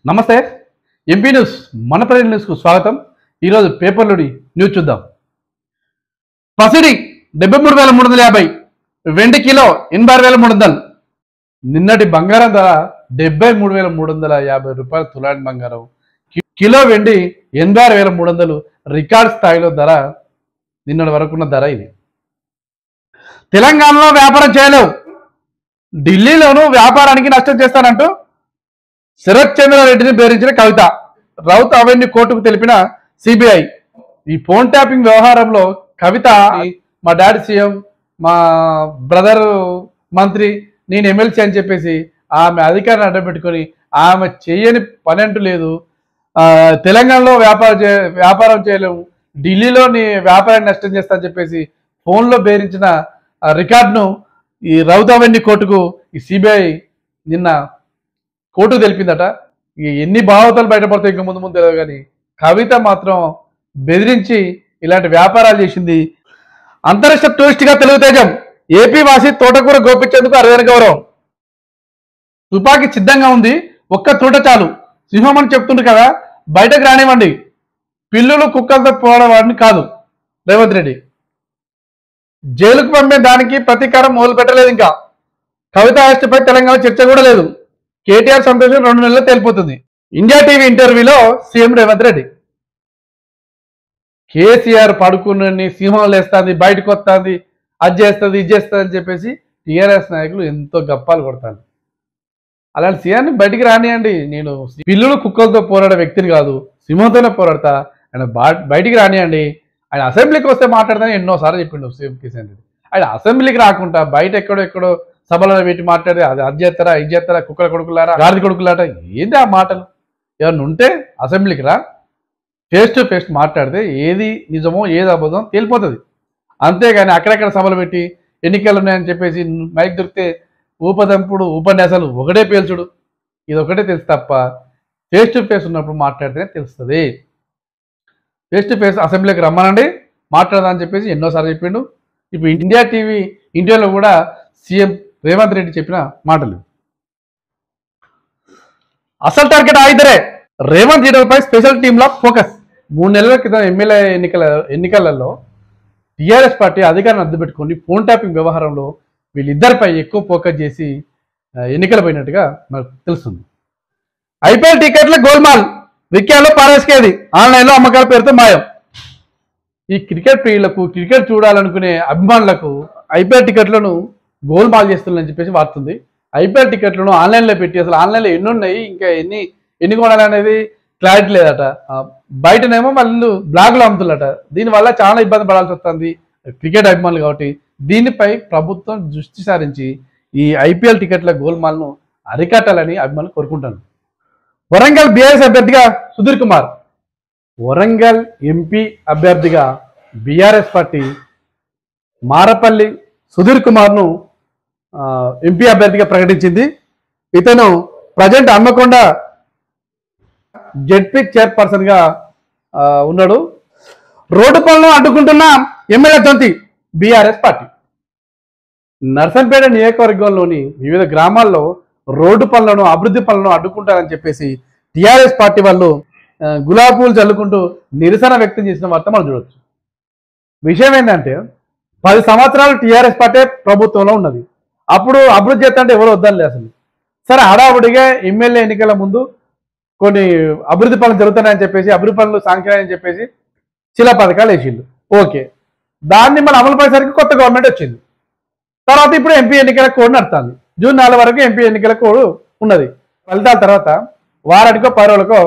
నమస్తే MP news మన ప్రజల న్యూస్కు స్వాగతం. ఈరోజు పేపర్లోని న్యూస్ చూద్దాం. పసిడి 73,350, వెండి కిలో 86,300. నిన్నటి బంగారం ధర 73,350 రూపాయలు. తులాడి బంగారం కిలో వెండి 86,300 రికార్డ్ స్థాయిలో ధర. నిన్నటి వరకున్న ధర ఇది. తెలంగాణలో వ్యాపారం చేయలేవు, ఢిల్లీలోనూ వ్యాపారానికి నష్టం చేస్తానంటూ శరత్ చంద్రారెడ్డిని బెదిరించిన కవిత. రౌత్ అవెన్యూ కోర్టుకు తెలిపిన సిబిఐ. ఈ ఫోన్ ట్యాపింగ్ వ్యవహారంలో కవిత మా డాడీ సీఎం, మా బ్రదర్ మంత్రి, నేను ఎమ్మెల్సీ అని చెప్పేసి ఆమె అధికారాన్ని అడ్డపెట్టుకొని ఆమె చేయని పని అంటూ లేదు. తెలంగాణలో వ్యాపారం చేయలేము, ఢిల్లీలో నీ వ్యాపారాన్ని నష్టం చేస్తా అని చెప్పేసి ఫోన్లో బెదిరించిన రికార్డును ఈ రౌత్ అవెన్యూ కోర్టుకు ఈ సిబిఐ నిన్న కోర్టు తెలిపిందట. ఎన్ని భావతలు బయటపడతాయి ఇంకా ముందు తెలియదు, కానీ కవిత మాత్రం బెదిరించి ఇలాంటి వ్యాపారాలు చేసింది. అంతరిక్ష టూరిస్ట్గా తెలుగు తేజం. ఏపీ వాసి తోటకూర గోపించేందుకు అరుదైన గౌరవం. తుపాకీ సిద్ధంగా ఉంది, ఒక్క తోట చాలు. సింహం అని చెప్తుండ్రు కదా, బయటకు రానివ్వండి. పిల్లులు కుక్కలతో పోవడం వాడిని కాదు రేవంత్ రెడ్డి. జైలుకు పంపే దానికి ప్రతీకారం మొదలు పెట్టలేదు. ఇంకా కవిత అరెస్టుపై తెలంగాణ చర్చ కూడా లేదు. కేటీఆర్ సంతోషం 2 నెలల్లో తేలిపోతుంది. ఇండియా టీవీ ఇంటర్వ్యూలో సీఎం రేవంత్ రెడ్డి. కేసీఆర్ పడుకుని సింహం లేస్తుంది, బయటకు వస్తుంది, అది చేస్తుంది ఇది చేస్తుంది అని చెప్పేసి టీఆర్ఎస్ నాయకులు ఎంతో గప్పాలు కొడతారు. అలాంటి సీఎంని బయటికి రానియండి. నేను పిల్లులు కుక్కలతో పోరాడే వ్యక్తిని కాదు, సింహంతోనే పోరాడతా. ఆయన బయటికి రానియండి. ఆయన అసెంబ్లీకి వస్తే మాట్లాడతానని ఎన్నోసార్లు చెప్పిండు సీఎం కిషన్ రెడ్డి. ఆయన అసెంబ్లీకి రాకుండా బయట ఎక్కడో సభలో పెట్టి మాట్లాడే అది చేస్తారా ఇది చేస్తారా, కుక్కల కొడుకులారా గాడిద కొడుకులాట, ఏంటి ఆ మాటలు? ఏమన్నా ఉంటే అసెంబ్లీకి రా, ఫేస్ టు ఫేస్ మాట్లాడితే ఏది నిజమో ఏది అబద్ధం తేలిపోతుంది. అంతేగాని అక్కడెక్కడ సభలు పెట్టి ఎన్నికలు ఉన్నాయని చెప్పేసి మైక్ దొరికితే ఊపదంపుడు ఉపన్యాసాలు ఒకటే పేల్చుడు, ఇది ఒకటే తెలుసు తప్ప ఫేస్ టు ఫేస్ ఉన్నప్పుడు మాట్లాడితేనే తెలుస్తుంది. ఫేస్ టు ఫేస్ అసెంబ్లీకి రమ్మనండి మాట్లాడదామని చెప్పేసి ఎన్నోసార్లు చెప్పిండు. ఇప్పుడు ఇండియా టీవీ ఇండియాలో కూడా సీఎం రేవంత్ రెడ్డి చెప్పిన మాటలు. అసలు టార్గెట్ ఆయిదరే. రేవంత్ రెడ్డిపై స్పెషల్ టీంలో ఫోకస్. 3 నెలల క్రితం ఎమ్మెల్యే ఎన్నికలలో టీఆర్ఎస్ పార్టీ అధికారాన్ని అడ్డుపెట్టుకొని ఫోన్ ట్యాపింగ్ వ్యవహారంలో వీళ్ళిద్దరిపై ఎక్కువ ఫోకస్ చేసి ఎన్నికలు పోయినట్టుగా మనకు తెలుస్తుంది. ఐపీఎల్ టికెట్ల గోల్మాల్. విక్యాలో పారేసుకేది ఆన్లైన్లో అమ్మకాల పేరుతో మాయం. ఈ క్రికెట్ ప్రియులకు, క్రికెట్ చూడాలనుకునే అభిమానులకు ఐపీఎల్ టికెట్లను గోల్మాల్ చేస్తుందని చెప్పేసి వాడుతుంది. ఐపీఎల్ టికెట్లను ఆన్లైన్లో పెట్టి అసలు ఆన్లైన్లో ఎన్ని ఉన్నాయి, ఇంకా ఎన్ని కొనాలనేది క్లారిటీ లేదట. బయటనేమో వాళ్ళు బ్లాగ్లో అమ్ముతున్నట. దీనివల్ల చాలా ఇబ్బంది పడాల్సి వస్తుంది క్రికెట్ అభిమానులు. కాబట్టి దీనిపై ప్రభుత్వం దృష్టి సారించి ఈ ఐపీఎల్ టికెట్ల గోల్మాల్ను అరికట్టాలని అభిమానులు కోరుకుంటాను. వరంగల్ బీఆర్ఎస్ అభ్యర్థిగా సుధీర్ కుమార్. వరంగల్ ఎంపీ అభ్యర్థిగా బీఆర్ఎస్ పార్టీ మారపల్లి సుధీర్ కుమార్ను ఎంపీ అభ్యర్థిగా ప్రకటించింది. ఇతను ప్రజెంట్ హన్మకొండ జెడ్పీ చైర్పర్సన్గా ఉన్నాడు. రోడ్డు పనులను అడ్డుకుంటున్న ఎమ్మెల్యే తొంతి బీఆర్ఎస్ పార్టీ. నర్సంపేట నియోజకవర్గంలోని వివిధ గ్రామాల్లో రోడ్డు పనులను, అభివృద్ధి పనులను అడ్డుకుంటారని చెప్పేసి టీఆర్ఎస్ పార్టీ వాళ్ళు గులాబీ పూలు చల్లుకుంటూ నిరసన వ్యక్తం చేసిన వార్త మనం చూడవచ్చు. విషయం ఏంటంటే 10 సంవత్సరాలు టీఆర్ఎస్ పార్టీ ప్రభుత్వంలో ఉన్నది. అప్పుడు అభివృద్ధి చేస్తా ఎవరు వద్దని అసలు. సరే, హడావుడిగా ఎమ్మెల్యే ఎన్నికల ముందు కొన్ని అభివృద్ధి పనులు జరుగుతున్నాయని చెప్పేసి, అభివృద్ధి పనులు సాంక్షన్ చెప్పేసి చిల పథకాలు వేసిండు. ఓకే, దాన్ని మనం అమలు పడేసరికి కొత్త గవర్నమెంట్ వచ్చింది. తర్వాత ఇప్పుడు ఎంపీ ఎన్నికల కోడ్ నడుస్తుంది. జూన్ 4 వరకు ఎంపీ ఎన్నికల కోడ్ ఉన్నది. ఫలితాల తర్వాత వారానికో 10 రోజులకో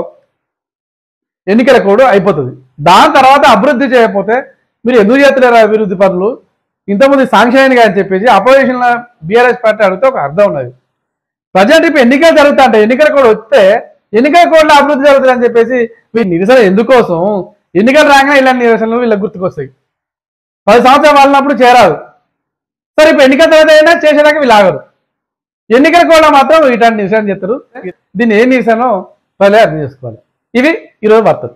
ఎన్నికల కోడ్ అయిపోతుంది. దాని తర్వాత అభివృద్ధి చేయకపోతే మీరు ఎందుకు చేస్తున్నారు అభివృద్ధి పనులు, ఇంతకుముందు సాంక్షన్ అయింది అని చెప్పేసి అపోజిషన్ బీఆర్ఎస్ పార్టీ అడిగితే ఒక అర్థం ఉన్నది. ప్రజెంట్ ఇప్పుడు ఎన్నికలు జరుగుతా అంటే ఎన్నికల కోడ్ వస్తే ఎన్నికల కోడ్లో అభివృద్ధి జరుగుతుంది అని చెప్పేసి వీళ్ళు నిరసన ఎందుకోసం, ఎన్నికలు రాగానే ఇలాంటి నిరసనలు వీళ్ళకి గుర్తుకొస్తాయి. 10 సంవత్సరాలు వాళ్ళినప్పుడు చేరాదు. సరే, ఇప్పుడు ఎన్నికల తర్వాత అయినా చేసేదాకా వీళ్ళు ఆగరు. ఎన్నికల కోడ్లో మాత్రం ఇట్లాంటి నిరసన చేస్తారు. దీన్ని ఏ నిరసనో ప్రజలే అర్థం చేసుకోవాలి. ఇవి ఈరోజు వార్తలు.